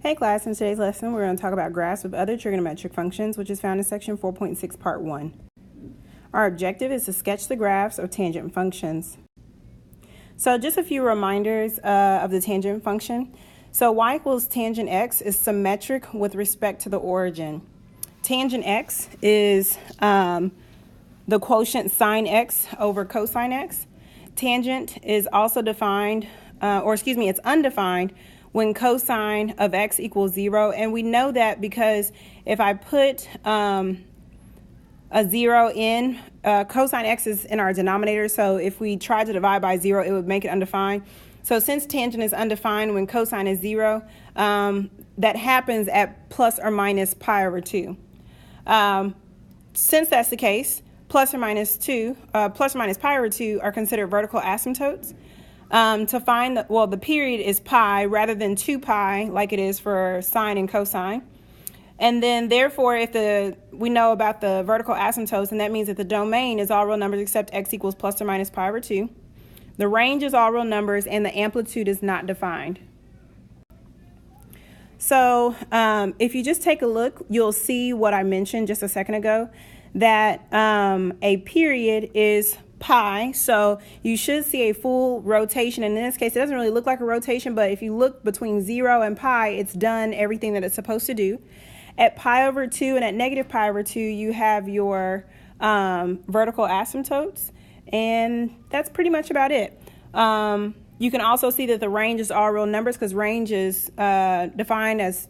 Hey class, in today's lesson we're going to talk about graphs of other trigonometric functions, which is found in section 4.6 part 1. Our objective is to sketch the graphs of tangent functions. So just a few reminders of the tangent function. So y equals tangent x is symmetric with respect to the origin. Tangent x is the quotient sine x over cosine x. Tangent is also defined, it's undefined when cosine of x equals 0. And we know that because if I put a 0 in, cosine x is in our denominator. So if we tried to divide by 0, it would make it undefined. So since tangent is undefined when cosine is 0, that happens at plus or minus pi over 2. Since that's the case, plus or minus pi over 2 are considered vertical asymptotes. To find the period is pi rather than 2 pi like it is for sine and cosine. And then therefore, if we know about the vertical asymptotes, and that means that the domain is all real numbers except x equals plus or minus pi over 2. The range is all real numbers and the amplitude is not defined. So if you just take a look, you'll see what I mentioned just a second ago, that a period is pi. So you should see a full rotation. And in this case, it doesn't really look like a rotation, but if you look between 0 and pi, it's done everything that it's supposed to do. At pi over 2 and at negative pi over 2, you have your vertical asymptotes, and that's pretty much about it. You can also see that the range is all real numbers because range is defined as,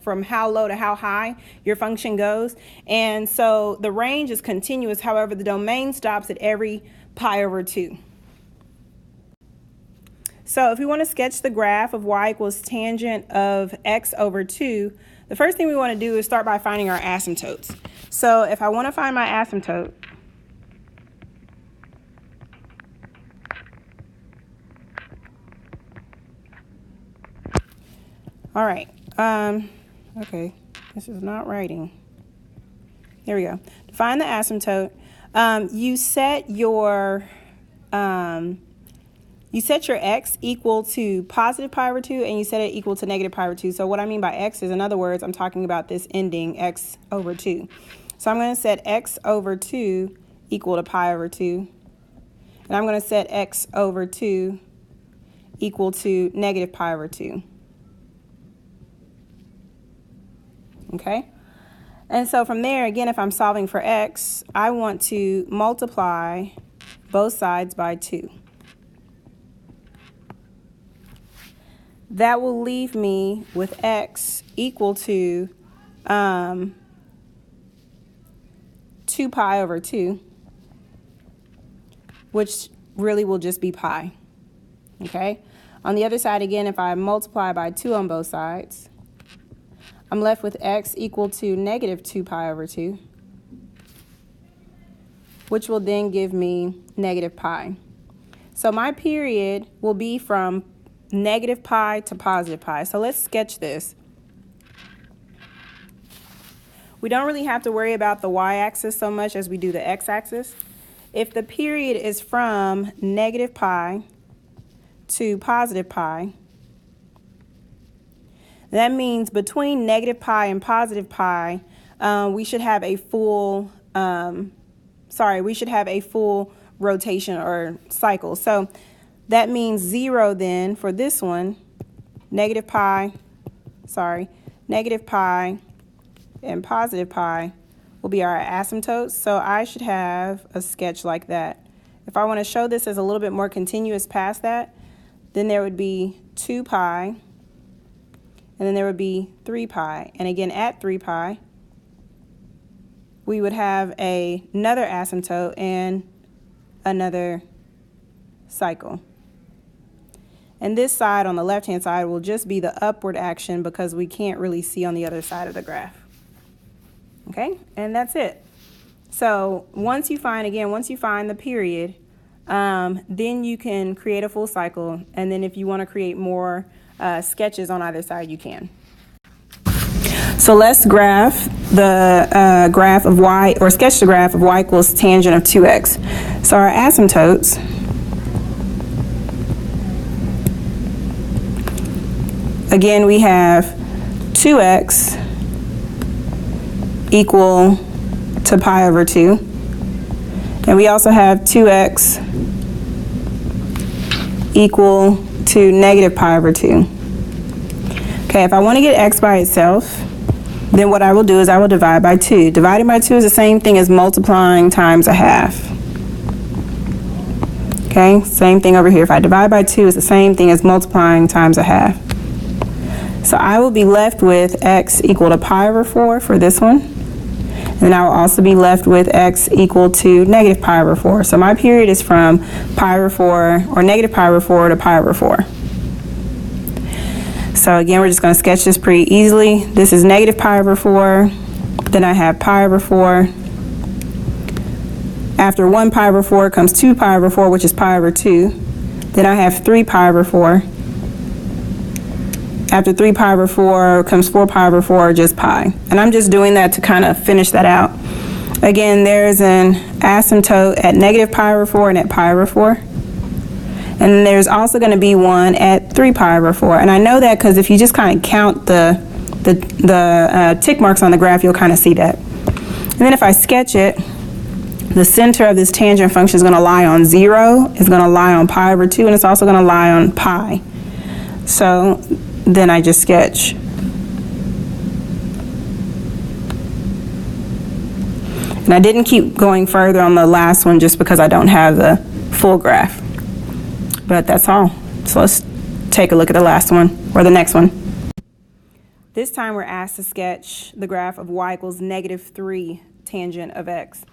from how low to how high your function goes. And so the range is continuous. However, the domain stops at every pi over 2. So if we want to sketch the graph of y equals tangent of x over 2, the first thing we want to do is start by finding our asymptotes. So if I want to find my asymptote, all right, okay, this is not writing. There we go. To find the asymptote, you set your x equal to positive pi over 2 and you set it equal to negative pi over 2. So what I mean by x is, in other words, I'm talking about this ending x over 2. So I'm going to set x over 2 equal to pi over 2. And I'm going to set x over 2 equal to negative pi over 2. Okay? And so from there, again, if I'm solving for x, I want to multiply both sides by 2. That will leave me with x equal to 2 pi over 2, which really will just be pi. Okay? On the other side, again, if I multiply by 2 on both sides, I'm left with x equal to negative 2 pi over 2, which will then give me negative pi. So my period will be from negative pi to positive pi. So let's sketch this. We don't really have to worry about the y-axis so much as we do the x-axis. If the period is from negative pi to positive pi, that means between negative pi and positive pi, we should have a full, rotation or cycle. So that means 0 then for this one, negative pi and positive pi will be our asymptotes. So I should have a sketch like that. If I want to show this as a little bit more continuous past that, then there would be 2 pi. And then there would be 3 pi. And again, at 3 pi, we would have another asymptote and another cycle. And this side on the left-hand side will just be the upward action because we can't really see on the other side of the graph. Okay, and that's it. So once you find the period, then you can create a full cycle. And then if you want to create more sketches on either side, you can. So let's graph the graph of y, or sketch the graph of y equals tangent of 2x. So our asymptotes Again, we have 2x equal to pi over 2. And we also have 2x equal to negative pi over 2. Okay, if I want to get x by itself, then what I will do is I will divide by 2. Dividing by 2 is the same thing as multiplying times a half. Okay, same thing over here. If I divide by 2, it's the same thing as multiplying times a half. So I will be left with x equal to pi over 4 for this one. And I will also be left with x equal to negative pi over 4. So my period is from pi over 4, or negative pi over 4 to pi over 4. So again, we're just going to sketch this pretty easily. This is negative pi over 4. Then I have pi over 4. After 1 pi over 4 comes 2 pi over 4, which is pi over 2. Then I have 3 pi over 4. After 3 pi over 4 comes 4 pi over 4, just pi. And I'm just doing that to kind of finish that out. Again, there's an asymptote at negative pi over 4 and at pi over 4. And there's also going to be one at 3 pi over 4. And I know that because if you just kind of count the tick marks on the graph, you'll kind of see that. And then if I sketch it, the center of this tangent function is going to lie on 0, it's going to lie on pi over 2, and it's also going to lie on pi. So then I just sketch. And I didn't keep going further on the last one just because I don't have the full graph. But that's all. So let's take a look at the last one, or the next one. This time we're asked to sketch the graph of y equals negative 3 tangent of x.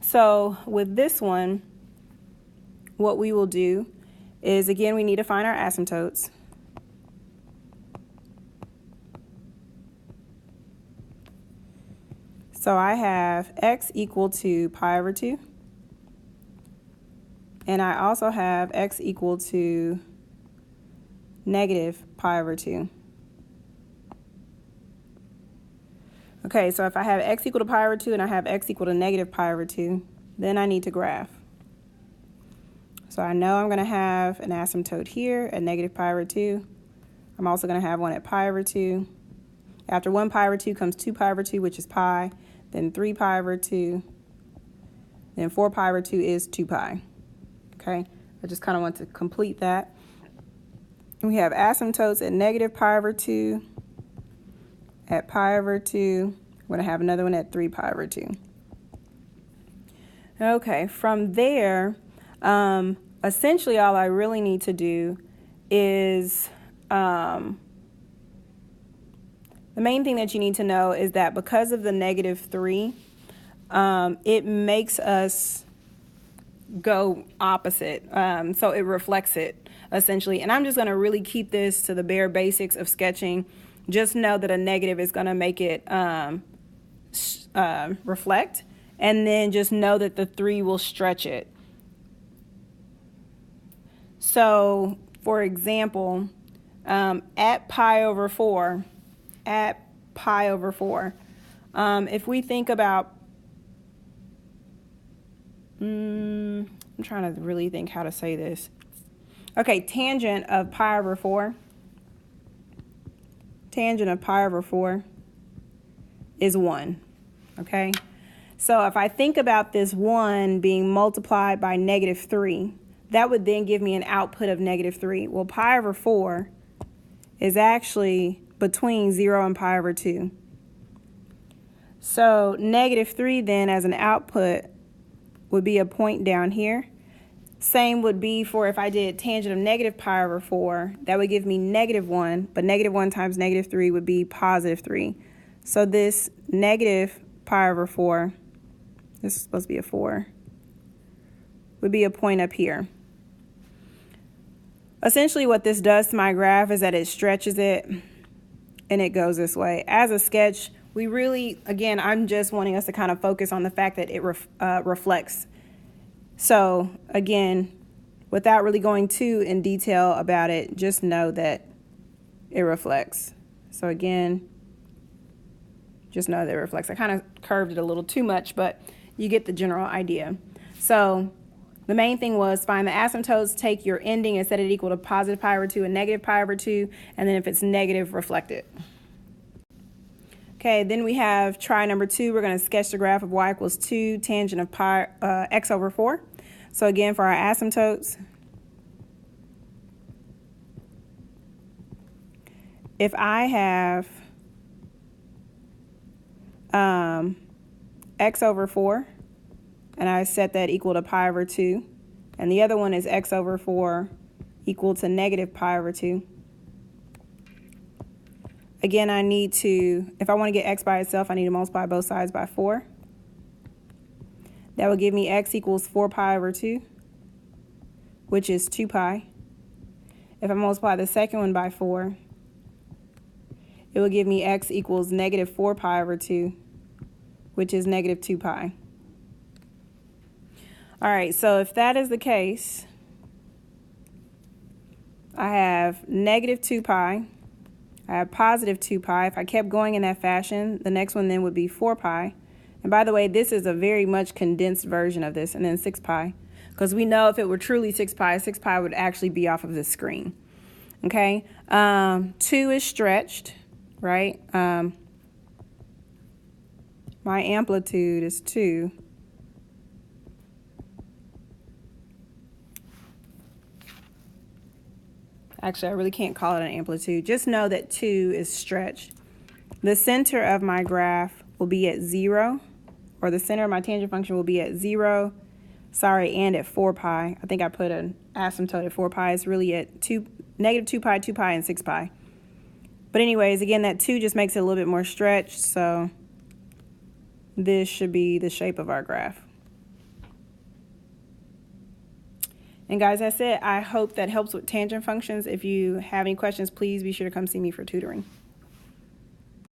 So with this one, what we will do is, again, we need to find our asymptotes. So I have x equal to pi over 2. And I also have x equal to negative pi over 2. Okay, so if I have x equal to pi over 2 and I have x equal to negative pi over 2, then I need to graph. So I know I'm going to have an asymptote here at negative pi over 2. I'm also going to have one at pi over 2. After 1 pi over 2 comes 2 pi over 2, which is pi, then 3 pi over 2, then 4 pi over 2 is 2 pi. Okay, I just kind of want to complete that. We have asymptotes at negative pi over 2, at pi over 2. We're going to have another one at 3 pi over 2. Okay, from there, essentially all I really need to do is, the main thing that you need to know is that because of the negative 3, it makes us go opposite. So it reflects it, essentially. And I'm just going to really keep this to the bare basics of sketching. Just know that a negative is going to make it reflect. And then just know that the 3 will stretch it. So, for example, at pi over 4, if we think about, I'm trying to really think how to say this. Okay, tangent of pi over 4. Tangent of pi over 4 is 1, okay? So if I think about this 1 being multiplied by negative 3, that would then give me an output of negative 3. Well, pi over 4 is actually between 0 and pi over 2. So negative 3 then as an output would be a point down here. Same would be for if I did tangent of negative pi over 4, that would give me negative 1, but negative 1 times negative 3 would be positive 3. So this negative pi over 4, this is supposed to be a 4, would be a point up here. Essentially what this does to my graph is that it stretches it and it goes this way. As a sketch, we really, again, I'm just wanting us to kind of focus on the fact that it reflects. So again, without really going too in detail about it, just know that it reflects. So again, just know that it reflects. I kind of curved it a little too much, but you get the general idea. So the main thing was find the asymptotes, take your ending and set it equal to positive pi over 2 and negative pi over 2, and then if it's negative, reflect it. Okay, then we have try number 2. We're going to sketch the graph of y equals 2 tangent of pi x over 4. So again, for our asymptotes, if I have x over 4, and I set that equal to pi over 2, and the other one is x over 4 equal to negative pi over 2. Again, I need to, if I want to get x by itself, I need to multiply both sides by 4. That will give me x equals 4 pi over 2, which is 2 pi. If I multiply the second one by 4, it will give me x equals negative 4 pi over 2, which is negative 2 pi. All right, so if that is the case, I have negative 2 pi. I have positive 2 pi. If I kept going in that fashion, the next one then would be 4 pi. And by the way, this is a very much condensed version of this, and then 6 pi. Because we know if it were truly 6 pi would actually be off of the screen. Okay? 2 is stretched, right? My amplitude is 2. Actually, I really can't call it an amplitude. Just know that 2 is stretched. The center of my graph will be at 0, or the center of my tangent function will be at 0, and at 4 pi. I think I put an asymptote at 4 pi. It's really at negative 2 pi, and 6 pi. But anyways, again, that 2 just makes it a little bit more stretched, so this should be the shape of our graph. And guys, that's it. I hope that helps with tangent functions. If you have any questions, please be sure to come see me for tutoring.